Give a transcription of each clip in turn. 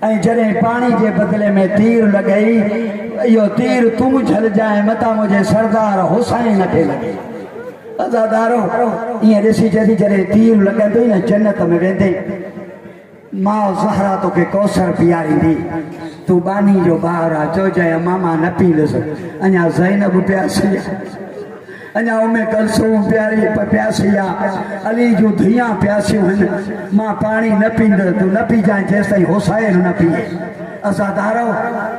जॾहिं पानी के बदले में तीर लॻई इहो तीर तूं झल जाए मता मुझे सरदार हुसैन खे लॻे अज़ादारो ईअं ॾिसी जॾहिं जॾहिं तीर लॻंदई न जन्नत में वेंदे मां ज़हरा तोखे कौसर पीआरींदी तूं बानी जो ॿार आहे चइजांइ मामा न पींदुसि अञा ज़ैनब प्यासी आहे अञा उमे कलसूम प्यारी प्यासी आहे अली जूं धीअ प्यासियूं आहिनि मां पाणी न पींदुसि तूं न पीजांइ जेसिताईं हुसैन न पीए अज़ादारो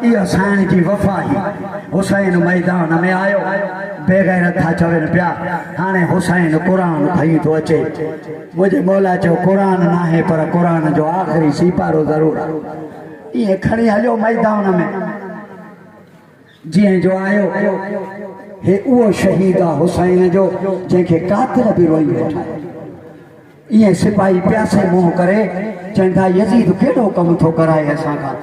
इहा साईं जी वफ़ा हुई हुसैन मैदान में आयो बेग़ैरत था चवनि पिया हाणे हुसैन क़ुर खई थो अचे मुंहिंजे मौला चयो क़ुर न आहे पर क़ुर जो आख़िरी सीपारो ज़रूरु आहे ईअं खणी हलियो मैदान में जीअं जो आयो हे उहो शहीद आहे हुसैन जो जंहिंखे कातिल बि रोई वेठा ईअं सिपाही प्यासे मुंहुं करे चवनि था यज़ीद कहिड़ो कमु थो कराए असांखां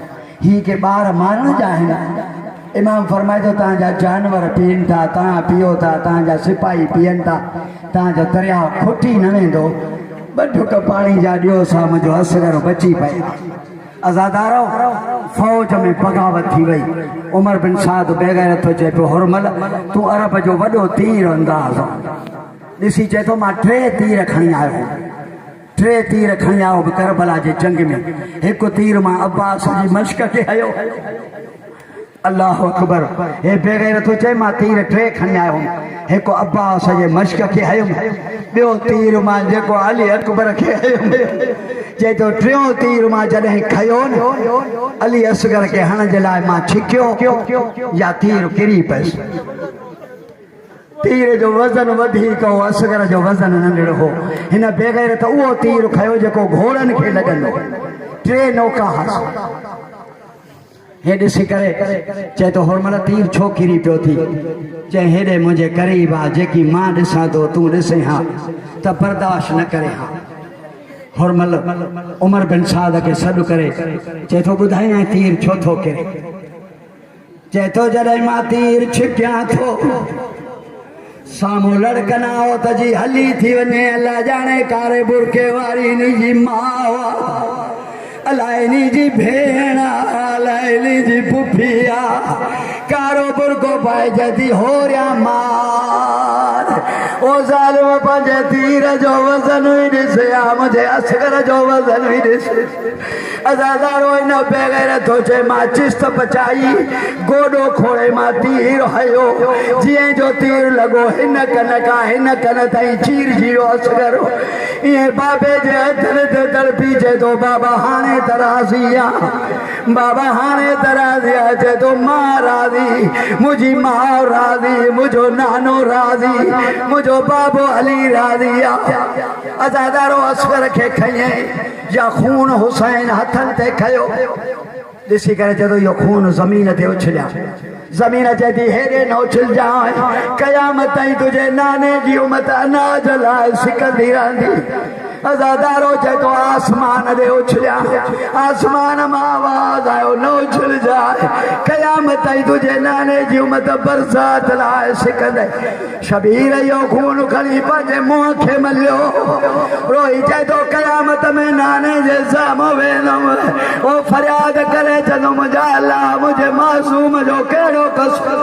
ही के ॿार मारण जा आहिनि इमाम फरमाए थो तव्हांजा जानवर पीअनि था तव्हां पीओ था तव्हांजा सिपाही पीअनि था तव्हांजो दरिया खुटी न वेंदो ॿ ढुक पाणी जा ॾियो सा मुंहिंजो असगर बची पए अज़ादारो फौज में बग़ावत थी वई उमर बिन साद बेग़ैरत थो चए पियो हुरमल तूं अरब जो वॾो तीर अंदाज़ ॾिसी चए थो मां 3 तीर खणी आयो 3 तीर खणी आयो बि करबला जे जंग में हिकु तीर मां अब्बास जी मश्क खे हयो अल्लाह अकबर हे बेग़ैरत थो चए मां तीर 3 खणी आयो हिकु अब्बास जे मश्क खे हयो ॿियो तीर मां जेको अली अकबर खे हयो चए थो 3 तीर मां जॾहिं खयो न अली असगर खे हणण जे लाइ मां छिकियो या तीर किरी पियुसि तीर जो वज़न वधीक हो असगर जो वज़न नंढड़ो हो हिन बेग़ैरत उहो तीर खयो जेको घोड़नि खे लॻंदो 3 नौका हस हे ॾिसी करे चए थो हुरमल तीर छो किरी पियो थी चए हेॾे मुंहिंजे क़रीब आहे जेकी मां ॾिसां थो तूं ॾिसे हा त बर्दाश्त न करे हा हुरमल उमर बिन साद खे सॾु करे चए थो ॿुधाई तीर छो थो किरे चए थो जॾहिं मां तीर छिकियां थो साम्हूं लड़कन आओ त जी हली थी वञे अलाह ॼाणे कारे बुरके वारी नी जी माउ अलाए नी जी भेण अलाए नी जी पुफी कारो बुरको पाए जदी होरिया मार ओ ज़ालिम पंहिंजे तीर जो वज़न हुई ॾिसे मुंहिंजे असगर जो वज़न हुई ॾिसे अज़ादारो इन बेग़ैरत थो चए मां चिस्त पचाई गोॾो खोड़े मां तीर हयो जीअं जो तीर लॻो हिन कन खां हिन कन ताईं चीर जीरो असगर ईअं बाबे जे हथनि ते तड़पी चए थो बाबा हाणे त राज़ी आहे बाबा हाणे त राज़ी आहे चए थो मां राज़ी मुंहिंजी माउ राज़ी मुंहिंजो नानो राज़ी मुंहिंजो बाबो अली राज़ी आहे अज़ादारो असगर खे खयईं या खून हुसैन हथनि ते खयो ॾिसी करे चए थो इहो खून ज़मीन ते उछलिया ज़मीन चए थी हेॾे न उछलजांइ क़यामत ताईं तुंहिंजे नाने जी उमत अनाज लाइ सिकंदी रहंदी अज़ादारो चए थो आसमान ॾे उछलिया आसमान मां आवाज़ आयो न उछलजांइ क़यामत ताईं तुंहिंजे नाने जी उमत बरसात लाइ सिकंदे शबीर इहो खून खणी पंहिंजे मुंहं खे मलियो रोई चए थो क़यामत में नाने जे साम्हूं वेंदुमि ओ फरियाद करे चवंदो मुंहिंजा अलाह मुंहिंजे मासूम जो कहिड़ो कसूर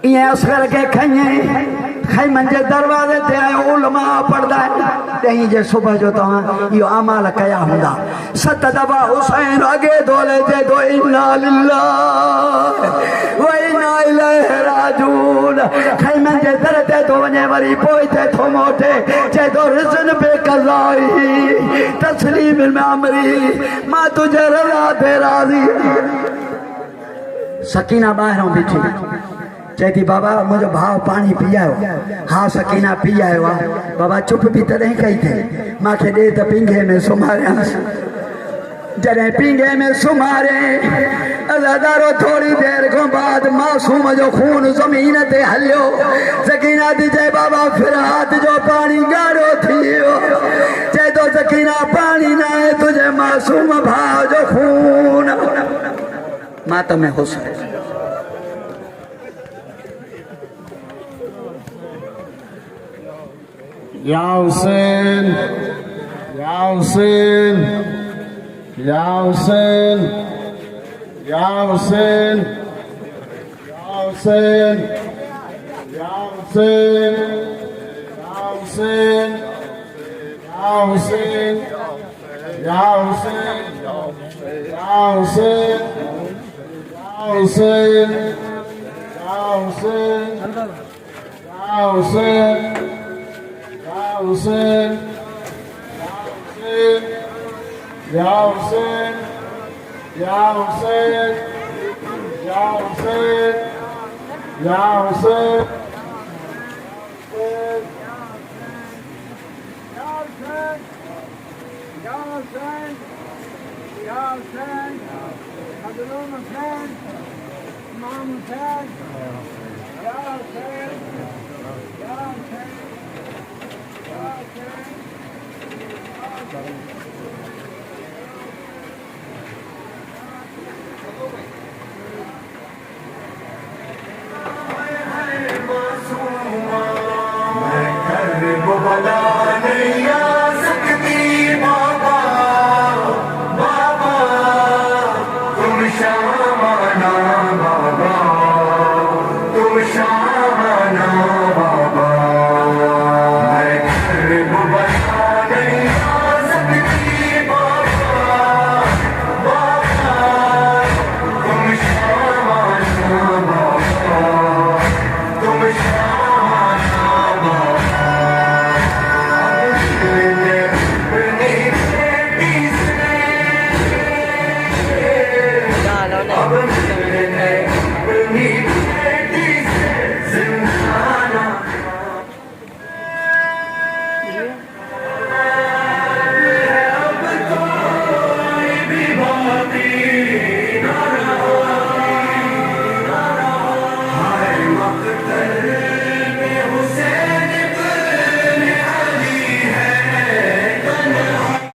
ईअं असगर खे खयईं खैमन जे दरवाज़े ते आयो उलमा पढ़दा ॾहीं जे सुबुह जो तव्हां इहो अमाल कया हूंदा 7 दफ़ा हुसैन अॻे दोले चए थो इन्ना लिल्लाह व इन्ना इलैहि राजिऊन खैमन जे दर ते थो वञे वरी पोइ ते थो मोटे चए थो रिज़न पे क़ज़ाई तस्लीम में अमरी मां तुंहिंजे रज़ा ते राज़ी सकीना ॿाहिरों बीठी चए थी बाबा मुंहिंजो भाउ पाणी पी आयो हा सकीना पी आयो आहे बाबा चुप बि तॾहिं कई अथई मूंखे ॾे त पिंगे में सुम्हारियांसि जॾहिं पिंगे में सुम्हारे अज़ादारो थोड़ी देर खां बाद मासूम जो खून ज़मीन ते हलियो सकीना थी चए बाबा फिरात जो पाणी ॻाढ़ो थी वियो चए थो सकीना पाणी न आहे तुंहिंजे मासूम भाउ जो खून मातम हुसैन या Hussain Ya Hussein, Ya Hussein, Ya Hussein, Ya Hussein, Ya Hussein, Ya Hussein, Ya Hussein, Ya Hussein, Ya Hussein, Ya Hussein, Ya Hussein, Ya Hussein, Ya Hussein, Ya Hussein, Ya Hussein, Ya Hussein, Ya Hussein, Ya Hussein, Hazrat Hussein, Imam Hussein, Ya Hussein, Ya Hussein, Ya Hussein, Ya Hussein.